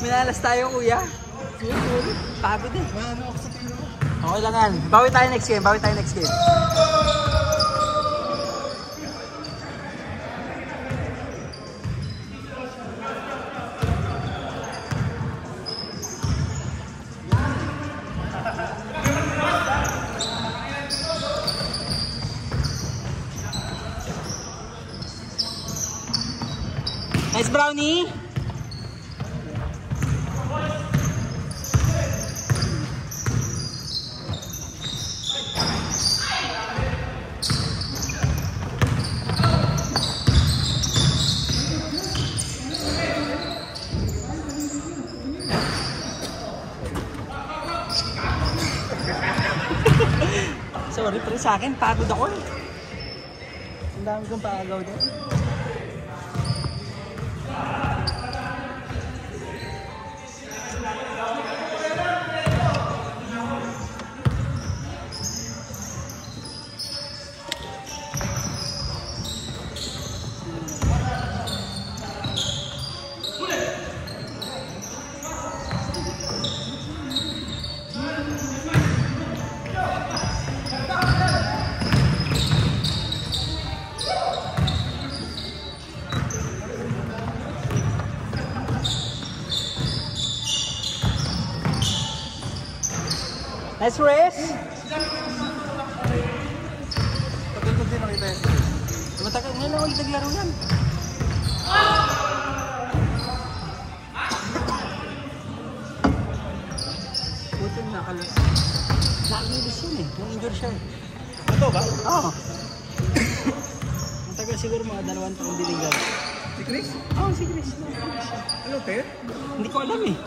minalas tayo, kuya. Pagod eh. Okay lang yan. Bawi tayo next game. Bawi tayo next game. Nice brownie. Sorry pero sa akin, pagod ako eh. Ang dami kong paagaw din. Nice race! Tagal ko din nakita yun. Matagal ngayon lang ulit naglaro yan. Putin nakalas. Nakilis yun eh. Na-injure siya eh. Ito ba? Oo. Matagal siguro mga 2 taong diligaw. Si Chris? Oo, si Chris. Ano, Ter? Hindi ko alam eh.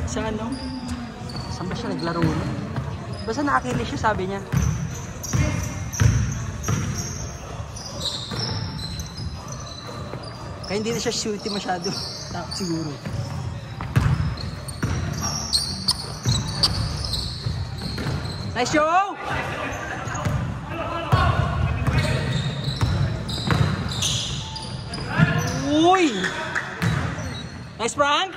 Sa ano? Saan ba siya naglaro na? Basta nakakilis siya, sabi niya. Kaya hindi na siya shooty masyado. Takot siguro. Nice show! Uy! Nice prank!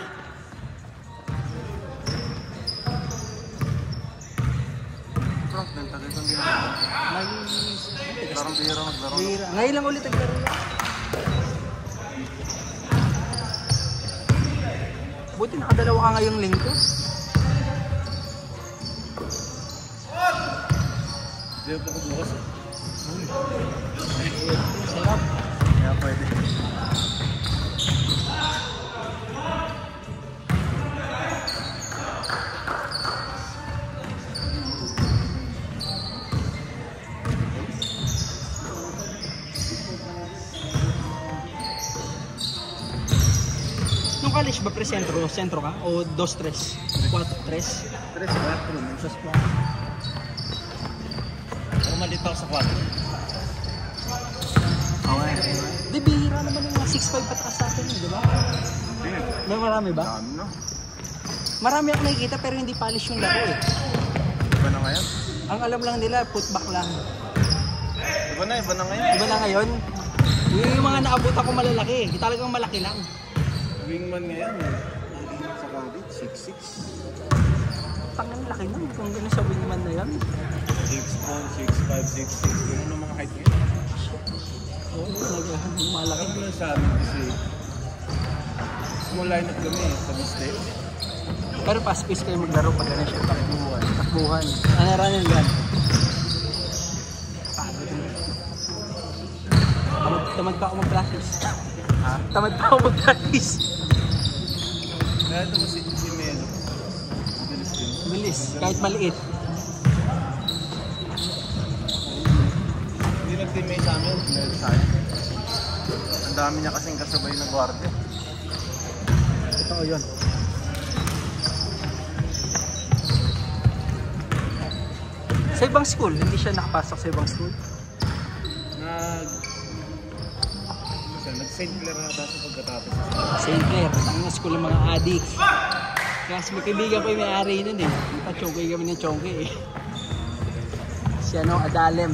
Frank, din tagal kong ginagawa. Larang bihira naglaro. Ngayon lang ulit naglaro. Buti nakadalawa ka ngayong linggo. Hindi ako bukas. Sarap. Kaya pwede. Nung college ba sentro ka? O 2-3? 4-3? 3, 4, minsan 4. Pero malito ako sa 4. Okay. Di, bihira naman yung 6'5 patakas sa atin, di ba? May marami ba? Dami na. Marami ako nakikita pero hindi polish yung laro eh. Iba na ngayon? Ang alam lang nila, putback lang. Iba na ngayon. Iba na ngayon? Yung mga naabot ako malalaki, talagang malaki lang. Wingman ngayon eh. Sa college, 6'6". Tangan laki na kung gano'n sa wingman na yan. 6'1", 6'5", 6'6". Ganun ang mga height ngayon. Oo, malaki. Ako lang sa amin kasi small lineup kami sa mistake. Pero fast-paced kayo maglaro pag gano'n siya. Takbuhan. Ano rin yan? Tamad pa ako mag-practice. Ha? Tamad pa ako mag-practice. Kaya ito mo si Melo. Bilis din. Bilis, kahit maliit. Hindi nag-teammate sa amin. Melo sa akin. Ang dami niya kasing kasabay na guardia. Totoo yun. Sa ibang school, hindi siya nakapasok sa ibang school. Nag-St. Clair na tayo sa pagkatapos. St. Clair, ang school ng mga adik. Kasi may kaibigan ko yung may-ari nun eh. Pa-chongkay kami ng chongkay eh. Si ano, Adalem.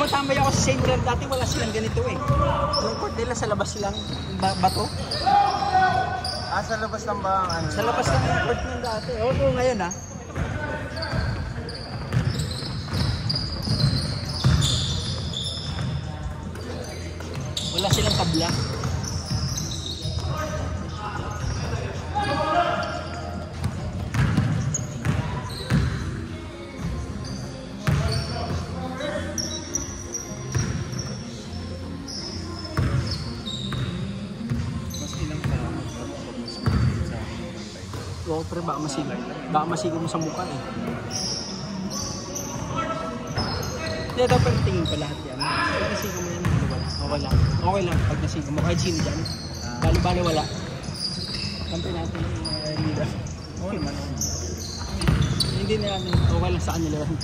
tumatambay ako sa St. Clair dati, wala silang ganito eh. Yung court nila sa labas lang, bato. Ah, sa labas lang ba ang ano? Sa labas lang yung court nila dati. Oo, ngayon ah. Wala silang tabla. Oo, pero baka masigaw mo sa mukha eh. Hindi, dapat tingin pa lahat yan. Pag nasigaw mo yan, okay lang. Okay lang pag nasigaw mo. Kahit sino dyan. Bali-bali wala. Kampi natin yung leader. Okay man. Hindi na namin. Okay lang sa kanila yan.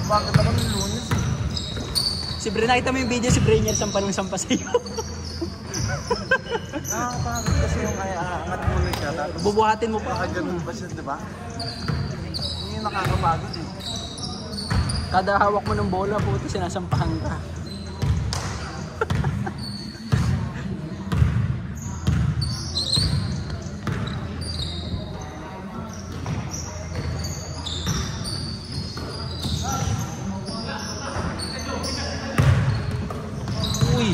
Bakit naman yung Lunes eh? Si Bray, nakita mo yung video si Bray niya sampa sa'yo. Nakakapagod kasi yung angat mo na siya. Bubuhatin mo pa. Baka ganun pa siya, di ba? Hindi yung nakakapagod eh. Kada hawak mo ng bola, puto sinasampahan ka. Uy!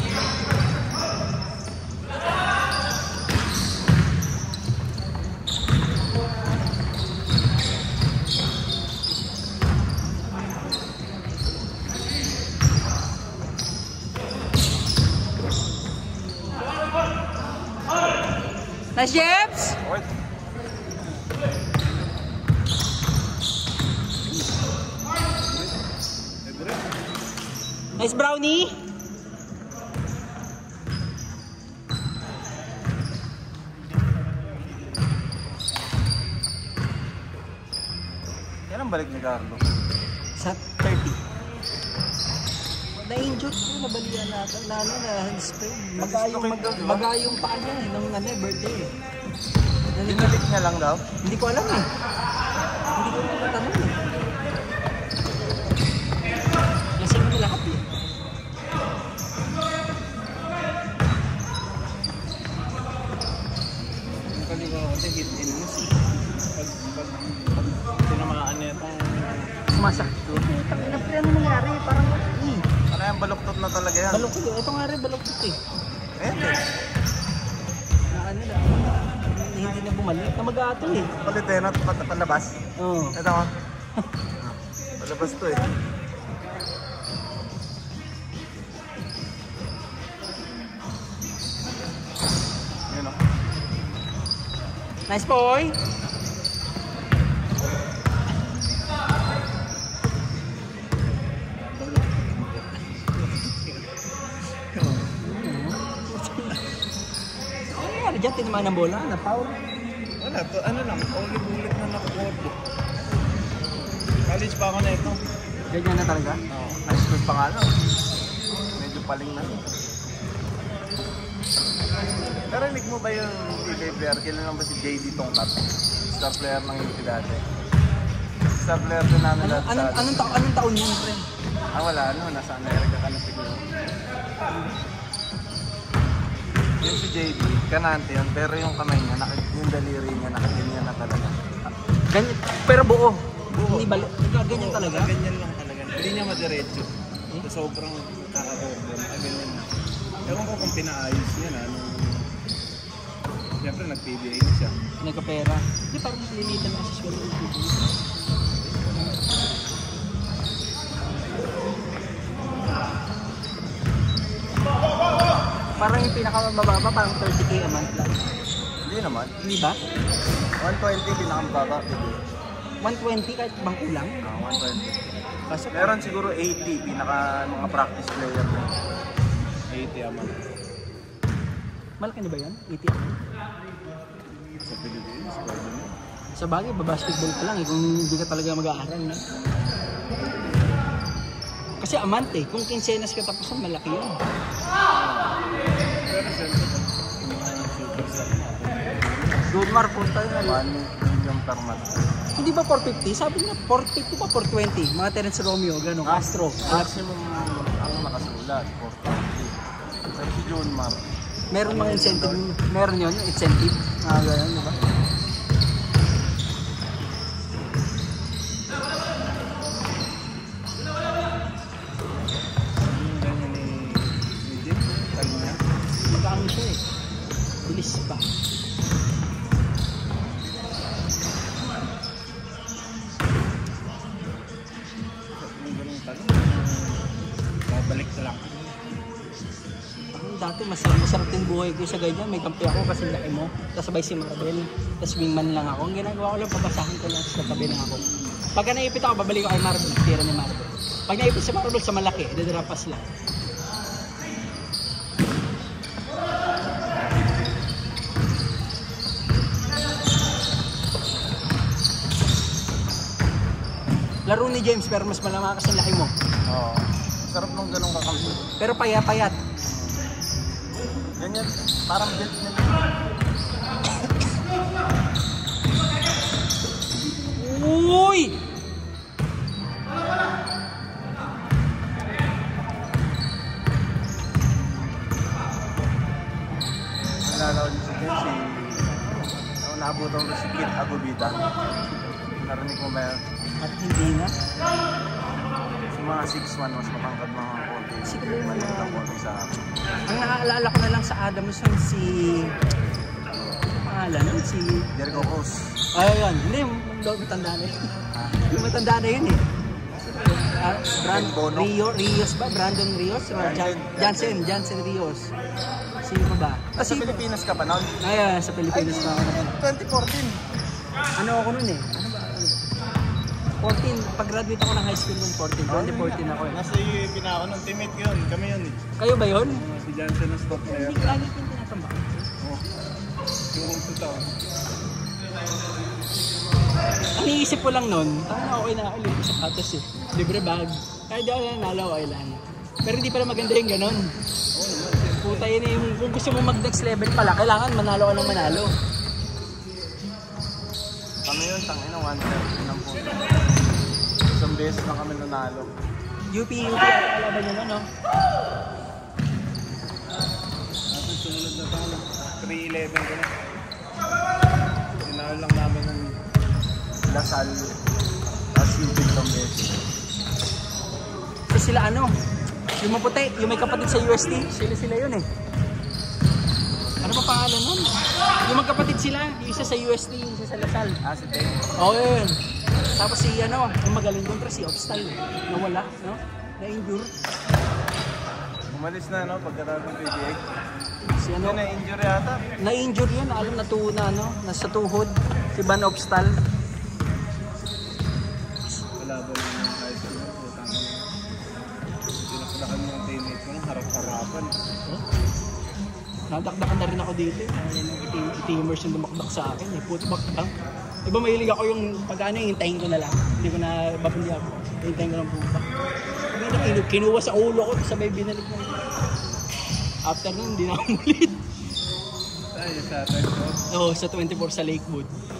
Nice, Jeps! Okay. Nice, Brownie! Yan ang balik ni Carlo. Sa 30. Na-injured ko, nabalian natin, na-spray. Magayong pa niya eh, nung birthday eh. Dinalik niya lang daw? Hindi ko alam eh. Hindi ko natanong eh. Lasing mo lahat eh. Nakaliwa ako kasi hit and miss eh. Pag tinamaan niya itong... Sumasakto. Ano nangyari? Parang... Ano yung baluktot na talaga yan? Baluktot eh. Ito nga rin baluktot eh. Ayan eh. Na ano na. Hindi na bumalik. Na mag-aato eh. Palitin at palabas. Oo. Ito ko. Palabas to eh. Ayan o. Nice boy! Diyan, tinamaan ng bola, na-foul. Wala, to, ano lang, only bullet na nakukordo. College pa ako na ito. Ganyan na talaga? Oo, high school pa nga lang. Medyo paling na. Narinig mo ba yung PBA player? Kailan ba si JD Tongkat? Star player ng UP dati. Star player din namin dati sa... Anong taon yan, friend? Ah, wala, nasa Amerika ka na siguro. Yung si JD, kanante yun, pero yung kamay niya, yung daliri niya, nakaganyan na talaga. Ganyan, pero buo. Hindi balik. Ganyan talaga? Ganyan lang talaga. Hindi niya madiretso. Sobrang kaka-order. Ganyan na. Ewan ko kung pinaayos niya na. Siyempre, nag-PBA na siya. Nagkapera. Hindi, parang limitan na sa sweldo. Parang yung pinakamababa, parang 30k a month lang. Hindi naman. Hindi ba? 120 pinakamababa. 120 kahit bang kulang? 120. Kasi Meron siguro 80 pinaka mga practice player na. 80 a month. malaki na ba yan? 80 a month? Sa Pilipinas, pwede na. Sa bagay, babasketball pa lang eh, kung hindi ka talaga mag-aaral na. Kasi a month eh, kung quincenas ka tapos malaki yun. Pero siyempre, mga superstar na. Goodmar, punta yun. 1 million Star Mat. Hindi ba 450? Sabi niya 450 pa 420. Mga Terence Romeo, gano'n, Castro. Maximum ang nakasulat, 420. Pero si John Mar. Meron mga incentive, meron yun, incentive. Gano'n, di ba? Magkano siya eh. Bilis pa. Balik na lang. Dati masarap din buhay ko sa ganyan. May kampi ako kasi laki mo. Tapos sabay si Marvel. Tapos wingman lang ako. Ang ginagawa ko lang, pabasahin ko lang sa tabi ng ako. Pagka naipit ako, babalik ako kay Marvel. Tira ni Marvel. Pag naipit si Marvel sa malaki, didirapas lang. Laro ni James pero mas malama kasi laki mo. Oo. Sarap nung ganong kakampi. Pero payat. Ganyan, parang bet na. Uy! Nalala ko din si Ken, naabutan ko si Kid Agubita. Narinig mo ba yan? At hindi na. Si mga 6'1", mas matangkad mga konti. Siguro yung maliit mga- ang konti sa akin. Ang naaalala ko na lang sa Adamson si... Ano pangalan? Si... Jericho Cruz. Ayun. Hindi, yung matanda na yun. Yung matanda na yun eh. Bono. Rios ba? Brandon Rios? Jansen Rios. Sino pa ba? Sa Pilipinas ka pa noon? Ayun, sa Pilipinas pa ako. 2014. Ano ako nun eh? Ano ba? 14, pag-graduate ako ng high school noong 2014 ako eh. Nasa iyo yung pinaka ng teammate ko yun. Kami yun eh. Kayo ba yun? Si Johnson na stop player. Hindi lagi yung tinatambak. Yung tuta. Ang iniisip ko lang nun, okay na ako libre sa patos eh. Libre bag. Kaya di ako nanalo, okay lang. Pero hindi pala maganda yung ganon. Puta yun eh, kung gusto mo mag-next level pala, kailangan manalo ka ng manalo. Kami yun, tangin na 130 ng punto. Isang beses na kami nanalo. UP, kalaban nyo no? Natin sumunod na tayo. 3-11 ko na. Sinalo lang namin ng Lasal. Tapos yung isang beses. Kasi sila ano, yung maputi, yung may kapatid sa UST, sila yun eh. Ano pa pangalan nun? Yung magkapatid sila, yung isa sa UST, yung isa sa Lasal. Si Dave. Oo yun. Tapos si ano, yung magaling kontra si Opstyle, nawala, no? Na-injure. Umalis na, no? Pagkatapos ng PBA. Si ano, Yan, na-injury yata. na-injure yun, alam na ano, nasa tuhod, si Van Opstyle. kalaban ng high school. Putang na. Pinakulakan yung teammate ko ng harap-harapan. Nadakdakan na rin ako dito. Teamers yung dumakdak sa akin. Puto bakdang. Iba mahilig ako yung pag-ano, hintayin ko na lang. Hindi ko na babandi ako. Hintayin ko lang puta. Kinuha sa ulo ko, sabay binalik na. After nun, hindi na ako mulit. Tayo sa Texas. Oo, sa 24 sa Lakewood. Tapos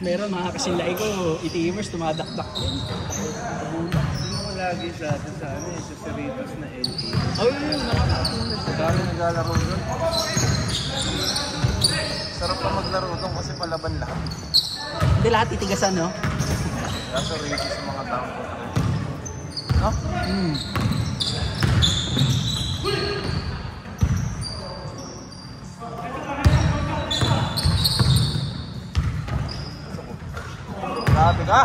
meron mga kasinlay ko, teamers tumadakdak din. Hindi mo lagi sa atin sa ano eh, sa Cerritos na LA. Oh, yun, teamers. Dami naglalaro doon. Sarap pa maglaro doon kasi palaban lahat. Hindi lahat itigasan, no? Kaso rito sa mga tao. No? Grabe ka!